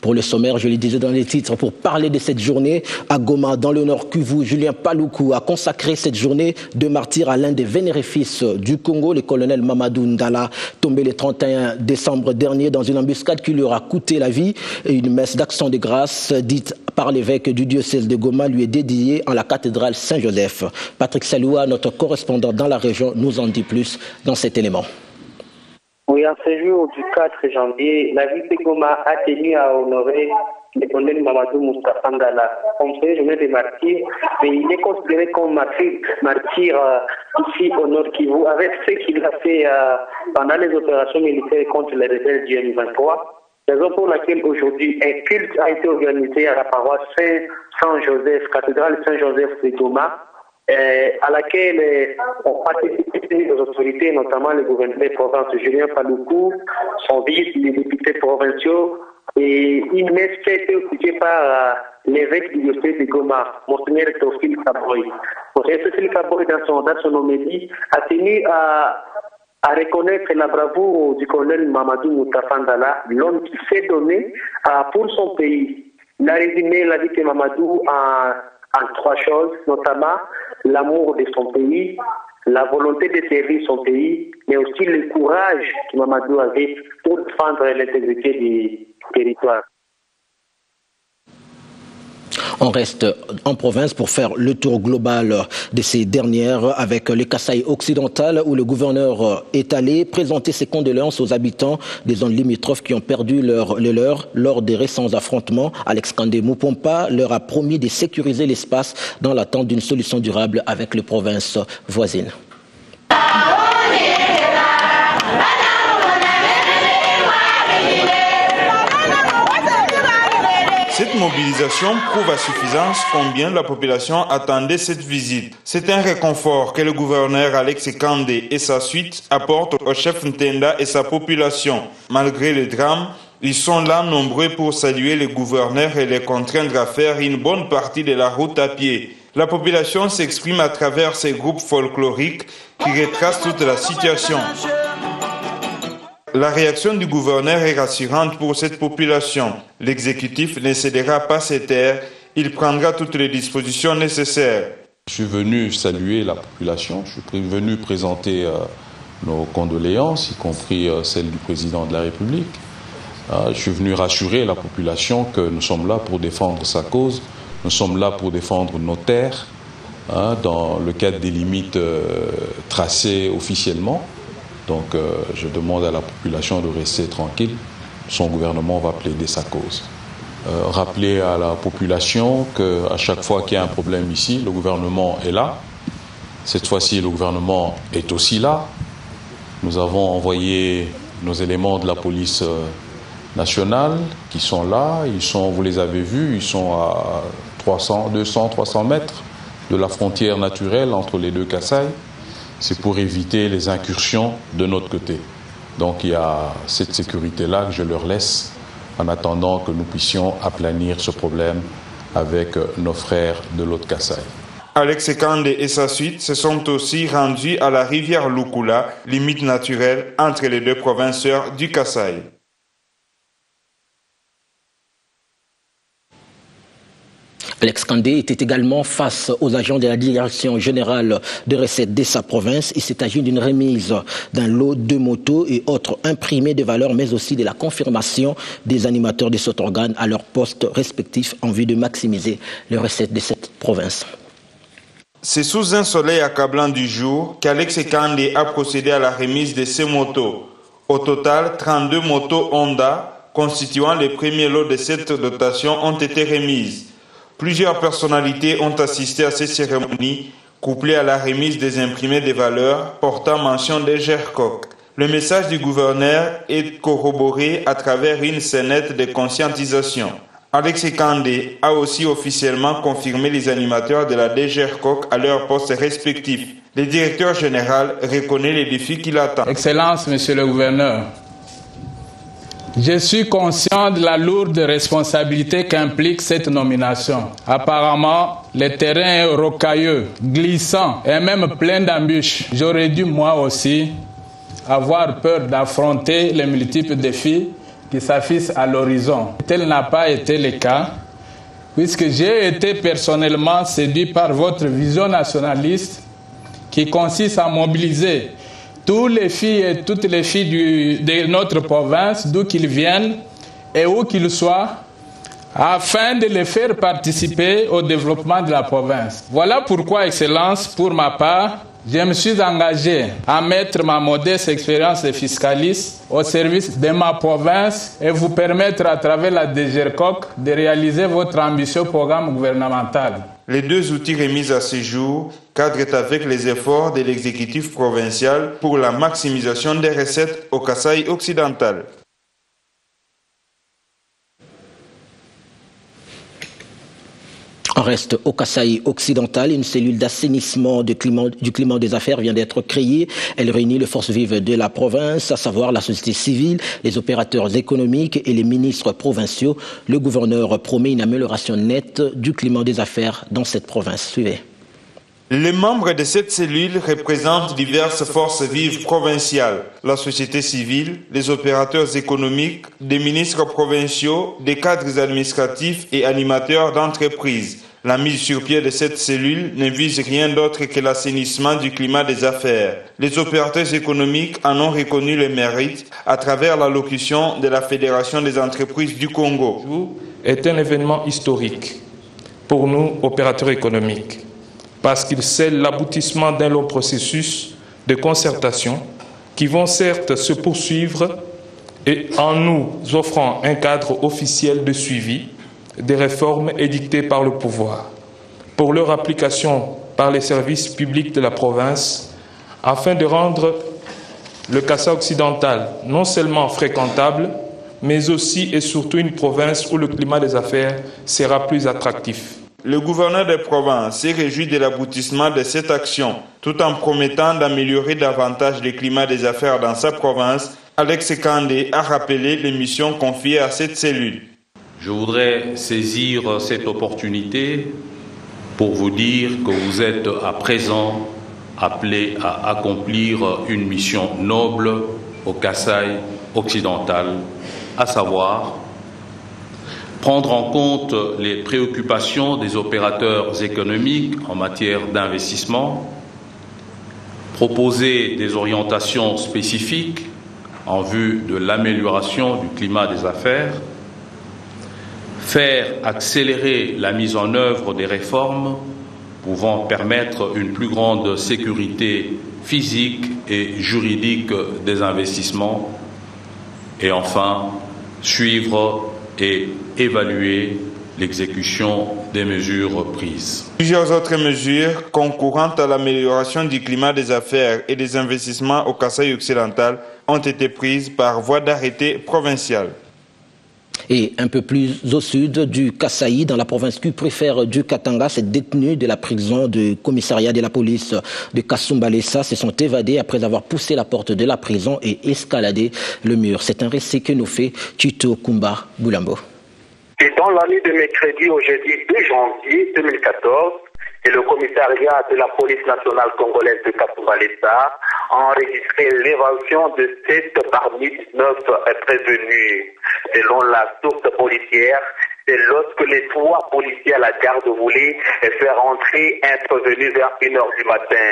Pour le sommaire, je le disais dans les titres, pour parler de cette journée à Goma, dans le Nord Kivu, Julien Paluku a consacré cette journée de martyr à l'un des vénérés fils du Congo, le colonel Mamadou Ndala, tombé le 31 décembre dernier dans une embuscade qui lui aura coûté la vie. Et une messe d'action de grâce dite par l'évêque du diocèse de Goma lui est dédiée en la cathédrale Saint-Joseph. Patrick Saloua, notre correspondant dans la région, nous en dit plus dans cet élément. Oui, en ce jour du 4 janvier, la ville de Goma a tenu à honorer le colonel Mamadou Moustapha Ndala. On fait journée de martyr, mais il est considéré comme martyr ici au Nord Kivu, avec ce qu'il a fait pendant les opérations militaires contre les rebelles du M23. Raison pour laquelle aujourd'hui un culte a été organisé à la paroisse Saint-Joseph, cathédrale Saint-Joseph de Goma, à laquelle ont participé les autorités, notamment le gouverneur de province Julien Paluku, son vice, les députés provinciaux, et une messe qui a été occupée par l'évêque du diocèse de Goma, Monseigneur Théophile Kaboy. Monseigneur Théophile Kaboy, dans son homélie, a tenu à reconnaître la bravoure du colonel Mamadou Moustapha Ndala, l'homme qui s'est donné pour son pays. Il a résumé la vie de Mamadou en trois choses, notamment l'amour de son pays, la volonté de servir son pays, mais aussi le courage que Mamadou avait pour défendre l'intégrité du territoire. On reste en province pour faire le tour global de ces dernières avec le Kasaï occidental où le gouverneur est allé présenter ses condoléances aux habitants des zones limitrophes qui ont perdu le leur lors des récents affrontements. Alex Kandé Moupompa leur a promis de sécuriser l'espace dans l'attente d'une solution durable avec les provinces voisines. Cette mobilisation prouve à suffisance combien la population attendait cette visite. C'est un réconfort que le gouverneur Alex Kandé et sa suite apportent au chef Ntenda et sa population. Malgré le drame, ils sont là nombreux pour saluer le gouverneur et les contraindre à faire une bonne partie de la route à pied. La population s'exprime à travers ces groupes folkloriques qui retracent toute la situation. La réaction du gouverneur est rassurante pour cette population. L'exécutif ne cédera pas ses terres, il prendra toutes les dispositions nécessaires. Je suis venu saluer la population, je suis venu présenter nos condoléances, y compris celles du président de la République. Je suis venu rassurer la population que nous sommes là pour défendre sa cause, nous sommes là pour défendre nos terres, dans le cadre des limites tracées officiellement. Donc je demande à la population de rester tranquille. Son gouvernement va plaider sa cause. Rappeler à la population qu'à chaque fois qu'il y a un problème ici, le gouvernement est là. Cette fois-ci, le gouvernement est aussi là. Nous avons envoyé nos éléments de la police nationale qui sont là. Vous les avez vus, ils sont à 200-300 mètres de la frontière naturelle entre les deux Kasaï. C'est pour éviter les incursions de notre côté. Donc il y a cette sécurité-là que je leur laisse en attendant que nous puissions aplanir ce problème avec nos frères de l'autre Kasaï. Alex Kandé et sa suite se sont aussi rendus à la rivière Lukula, limite naturelle entre les deux provinces du Kasaï. Alex Kandé était également face aux agents de la Direction générale de recettes de sa province. Il s'agit d'une remise d'un lot de motos et autres imprimés de valeur, mais aussi de la confirmation des animateurs de cet organe à leurs postes respectifs en vue de maximiser les recettes de cette province. C'est sous un soleil accablant du jour qu'Alex Kandé a procédé à la remise de ces motos. Au total, 32 motos Honda, constituant les premiers lots de cette dotation, ont été remises. Plusieurs personnalités ont assisté à ces cérémonies, couplées à la remise des imprimés de valeur portant mention des GERCOC. Le message du gouverneur est corroboré à travers une scénette de conscientisation. Alex Kandé a aussi officiellement confirmé les animateurs de la DGERCOC à leurs postes respectifs. Le directeur général reconnaît les défis qui l'attendent. Excellence, Monsieur le gouverneur, je suis conscient de la lourde responsabilité qu'implique cette nomination. Apparemment, le terrain est rocailleux, glissant et même plein d'embûches. J'aurais dû moi aussi avoir peur d'affronter les multiples défis qui s'affiche à l'horizon. Tel n'a pas été le cas, puisque j'ai été personnellement séduit par votre vision nationaliste qui consiste à mobiliser tous les filles et toutes les filles de notre province, d'où qu'ils viennent et où qu'ils soient, afin de les faire participer au développement de la province. Voilà pourquoi, Excellence, pour ma part, je me suis engagé à mettre ma modeste expérience de fiscaliste au service de ma province et vous permettre, à travers la DGRCOC, de réaliser votre ambitieux programme gouvernemental. Les deux outils remis à ce jour cadrent avec les efforts de l'exécutif provincial pour la maximisation des recettes au Kasaï occidental. On reste au Kasaï occidental. Une cellule d'assainissement du climat des affaires vient d'être créée. Elle réunit les forces vives de la province, à savoir la société civile, les opérateurs économiques et les ministres provinciaux. Le gouverneur promet une amélioration nette du climat des affaires dans cette province. Suivez. Les membres de cette cellule représentent diverses forces vives provinciales, la société civile, les opérateurs économiques, des ministres provinciaux, des cadres administratifs et animateurs d'entreprises. La mise sur pied de cette cellule ne vise rien d'autre que l'assainissement du climat des affaires. Les opérateurs économiques en ont reconnu le mérite à travers l'allocution de la Fédération des entreprises du Congo. C'est un événement historique pour nous, opérateurs économiques, parce qu'il scelle l'aboutissement d'un long processus de concertation qui vont certes se poursuivre et en nous offrant un cadre officiel de suivi des réformes édictées par le pouvoir, pour leur application par les services publics de la province, afin de rendre le Kasaï occidental non seulement fréquentable, mais aussi et surtout une province où le climat des affaires sera plus attractif. Le gouverneur de province s'est réjoui de l'aboutissement de cette action, tout en promettant d'améliorer davantage le climat des affaires dans sa province. Alex Kandé a rappelé les missions confiées à cette cellule. Je voudrais saisir cette opportunité pour vous dire que vous êtes à présent appelés à accomplir une mission noble au Kasaï occidental, à savoir prendre en compte les préoccupations des opérateurs économiques en matière d'investissement, proposer des orientations spécifiques en vue de l'amélioration du climat des affaires, faire accélérer la mise en œuvre des réformes pouvant permettre une plus grande sécurité physique et juridique des investissements et enfin suivre et évaluer l'exécution des mesures prises. Plusieurs autres mesures concourant à l'amélioration du climat des affaires et des investissements au Kasaï occidental ont été prises par voie d'arrêté provincial. Et un peu plus au sud du Kasaï, dans la province cuprifère du Katanga, ces détenus de la prison du commissariat de la police de Kasumbalesa se sont évadés après avoir poussé la porte de la prison et escaladé le mur. C'est un récit que nous fait Tito Kumba Boulambo. Et dans la nuit de mercredi au jeudi 2 janvier 2014, le commissariat de la police nationale congolaise de Kasumbalesa a enregistré l'évasion de 7 parmi 19 prévenus. Selon la source policière, c'est lorsque les 3 policiers à la garde voulaient faire entrer un prévenu vers 1h du matin.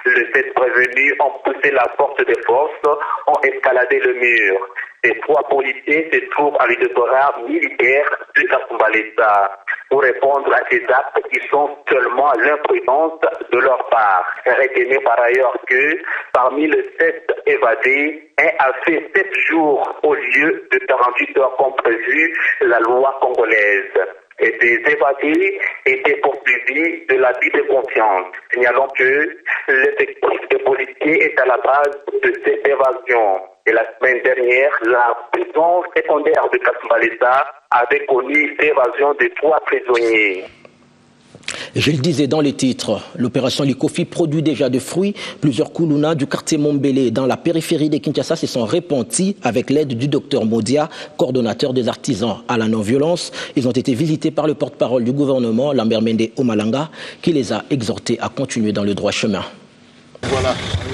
Les 7 prévenus ont poussé la porte de force, ont escaladé le mur. Ces 3 policiers se trouvent à l'auditoire militaire de Kasumbalesa pour répondre à ces actes qui sont seulement l'imprudence de leur part. Retenez par ailleurs que parmi les 7 évadés, un a fait 7 jours au lieu de 48 heures comme prévu la loi congolaise. Et des évadés étaient poursuivis de l'abus de confiance. Signalons que l'effectif de policiers est à la base de cette évasion. Et la semaine dernière, la prison secondaire de Kasumbalesa avait connu l'évasion de 3 prisonniers. Je le disais dans les titres, l'opération Likofi produit déjà de fruits. Plusieurs Koulouna du quartier Mombele dans la périphérie de Kinshasa se sont repentis avec l'aide du docteur Modia, coordonnateur des artisans à la non-violence. Ils ont été visités par le porte-parole du gouvernement, Lambert Mende Omalanga, qui les a exhortés à continuer dans le droit chemin.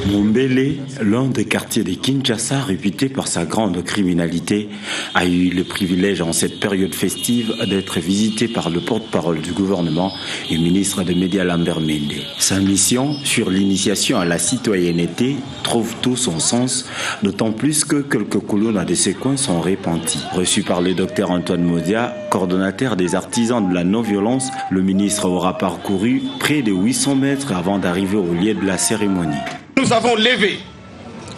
Mombele, l'un des quartiers de Kinshasa réputé par sa grande criminalité, a eu le privilège en cette période festive d'être visité par le porte-parole du gouvernement et ministre des Médias Lambert Mende. Sa mission sur l'initiation à la citoyenneté trouve tout son sens, d'autant plus que quelques colonnes de ces coins sont répandues. Reçu par le docteur Antoine Modia, coordonnateur des artisans de la non-violence, le ministre aura parcouru près de 800 mètres avant d'arriver au lieu de la cérémonie. Nous avons levé,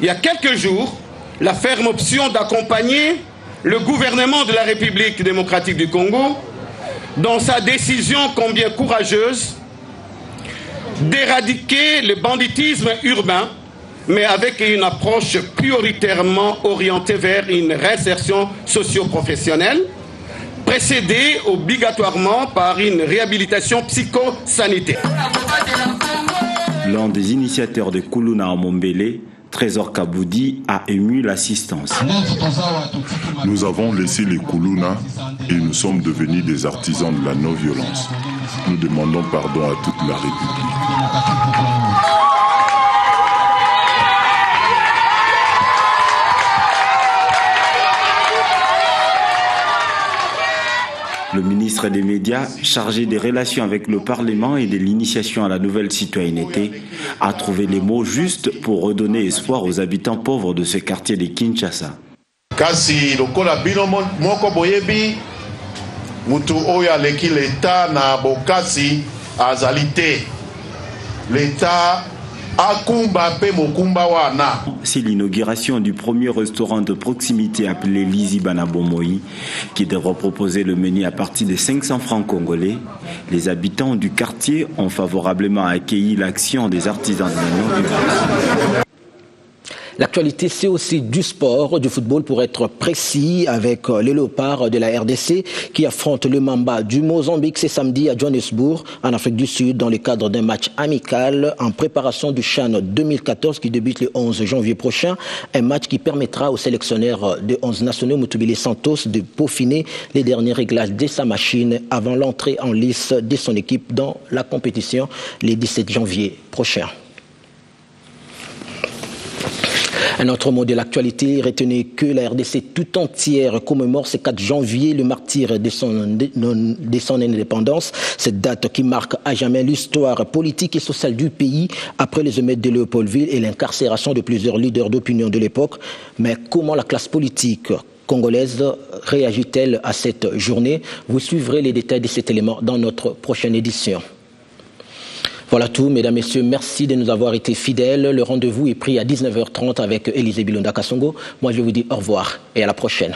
il y a quelques jours, la ferme option d'accompagner le gouvernement de la République démocratique du Congo dans sa décision combien courageuse d'éradiquer le banditisme urbain, mais avec une approche prioritairement orientée vers une réinsertion socio-professionnelle, précédée obligatoirement par une réhabilitation psychosanitaire. L'un des initiateurs de Kuluna à Mombele, Trésor Kaboudi, a ému l'assistance. Nous avons laissé les Kuluna et nous sommes devenus des artisans de la non-violence. Nous demandons pardon à toute la République. Le ministre des Médias, chargé des relations avec le Parlement et de l'initiation à la nouvelle citoyenneté, a trouvé les mots justes pour redonner espoir aux habitants pauvres de ce quartier de Kinshasa. Kasi lokola bino moko boyebi mutu oyo aleki l'État na bokasi azali te. L'État c'est l'inauguration du premier restaurant de proximité appelé Lizi Banabomoï qui devra proposer le menu à partir de 500 francs congolais. Les habitants du quartier ont favorablement accueilli l'action des artisans de la non-violence. L'actualité, c'est aussi du sport, du football pour être précis, avec les léopards de la RDC qui affrontent le Mamba du Mozambique ce samedi à Johannesburg, en Afrique du Sud, dans le cadre d'un match amical en préparation du CHAN 2014 qui débute le 11 janvier prochain. Un match qui permettra au sélectionneur de 11 nationaux, Mutubile Santos, de peaufiner les derniers réglages de sa machine avant l'entrée en lice de son équipe dans la compétition le 17 janvier prochain. Un autre mot de l'actualité, retenez que la RDC tout entière commémore ce 4 janvier le martyre de son indépendance. Cette date qui marque à jamais l'histoire politique et sociale du pays après les émeutes de Léopoldville et l'incarcération de plusieurs leaders d'opinion de l'époque. Mais comment la classe politique congolaise réagit-elle à cette journée? Vous suivrez les détails de cet élément dans notre prochaine édition. Voilà tout, mesdames, messieurs, merci de nous avoir été fidèles. Le rendez-vous est pris à 19h30 avec Élisée Bilonda Kassongo. Moi, je vous dis au revoir et à la prochaine.